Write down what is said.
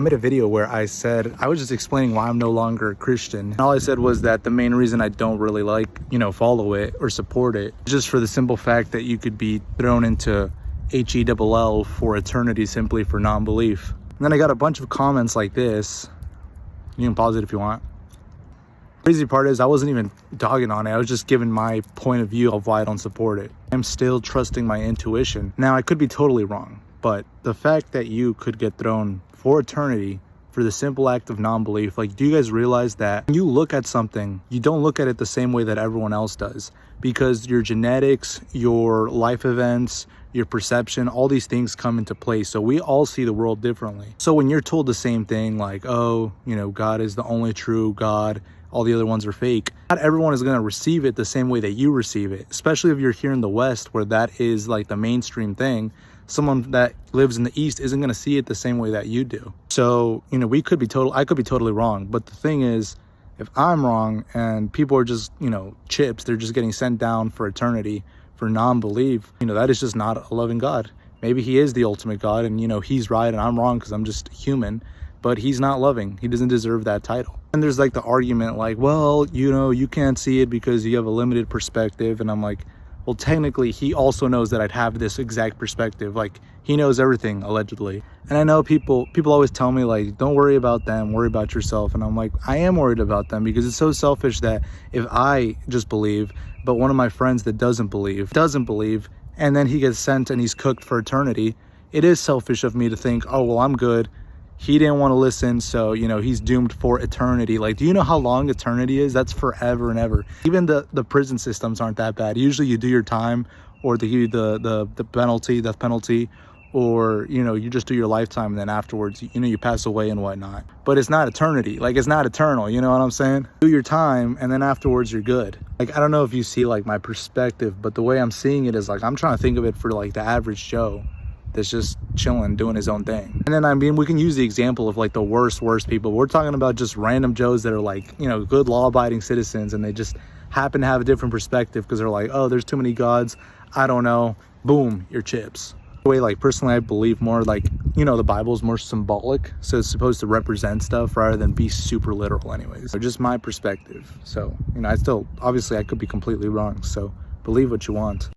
I made a video where I said, I was just explaining why I'm no longer a Christian. And all I said was that the main reason I don't really like, follow it or support it, is just for the simple fact that you could be thrown into HELL for eternity simply for non-belief. And then I got a bunch of comments like this. You can pause it if you want. Crazy part is I wasn't even dogging on it. I was just giving my point of view of why I don't support it. I'm still trusting my intuition. Now, I could be totally wrong, but the fact that you could get thrown for eternity for the simple act of non-belief, like, do you guys realize that when you look at something, you don't look at it the same way that everyone else does? Because your genetics, your life events, your perception, all these things come into play. So we all see the world differently. So when you're told the same thing, like, oh, God is the only true God, all the other ones are fake, not everyone is going to receive it the same way that you receive it, especially if you're here in the West where that is like the mainstream thing. Someone that lives in the East isn't going to see it the same way that you do. So, I could be totally wrong. But the thing is, if I'm wrong and people are just, chips, they're just getting sent down for eternity for non-belief, that is just not a loving God. Maybe he is the ultimate God and, he's right and I'm wrong because I'm just human, but he's not loving. He doesn't deserve that title. And there's like the argument like, well, you can't see it because you have a limited perspective. And I'm like, well, technically, he also knows that I'd have this exact perspective. Like, he knows everything, allegedly. And I know people always tell me, like, don't worry about them, worry about yourself. And I'm like, I am worried about them because it's so selfish that if I just believe, but one of my friends that doesn't believe, and then he gets sent and he's cooked for eternity, it is selfish of me to think, oh, well, I'm good. He didn't want to listen, so, he's doomed for eternity. Like, do you know how long eternity is? That's forever and ever. Even the prison systems aren't that bad. Usually you do your time, or they give you the penalty, death penalty, or, you just do your lifetime, and then afterwards, you pass away and whatnot. But it's not eternity. Like, it's not eternal, you know what I'm saying? Do your time, and then afterwards you're good. Like, I don't know if you see, like, my perspective, but the way I'm seeing it is, like, I'm trying to think of it for, like, the average Joe that's just chilling, doing his own thing. And then, we can use the example of like the worst people. We're talking about just random Joes that are like, good law-abiding citizens, and they just happen to have a different perspective because they're like, oh, there's too many gods, I don't know, boom, your chips. The way, like, personally, I believe more like, the Bible is more symbolic, so it's supposed to represent stuff rather than be super literal anyways. So just my perspective. So, I still, obviously I could be completely wrong, so believe what you want.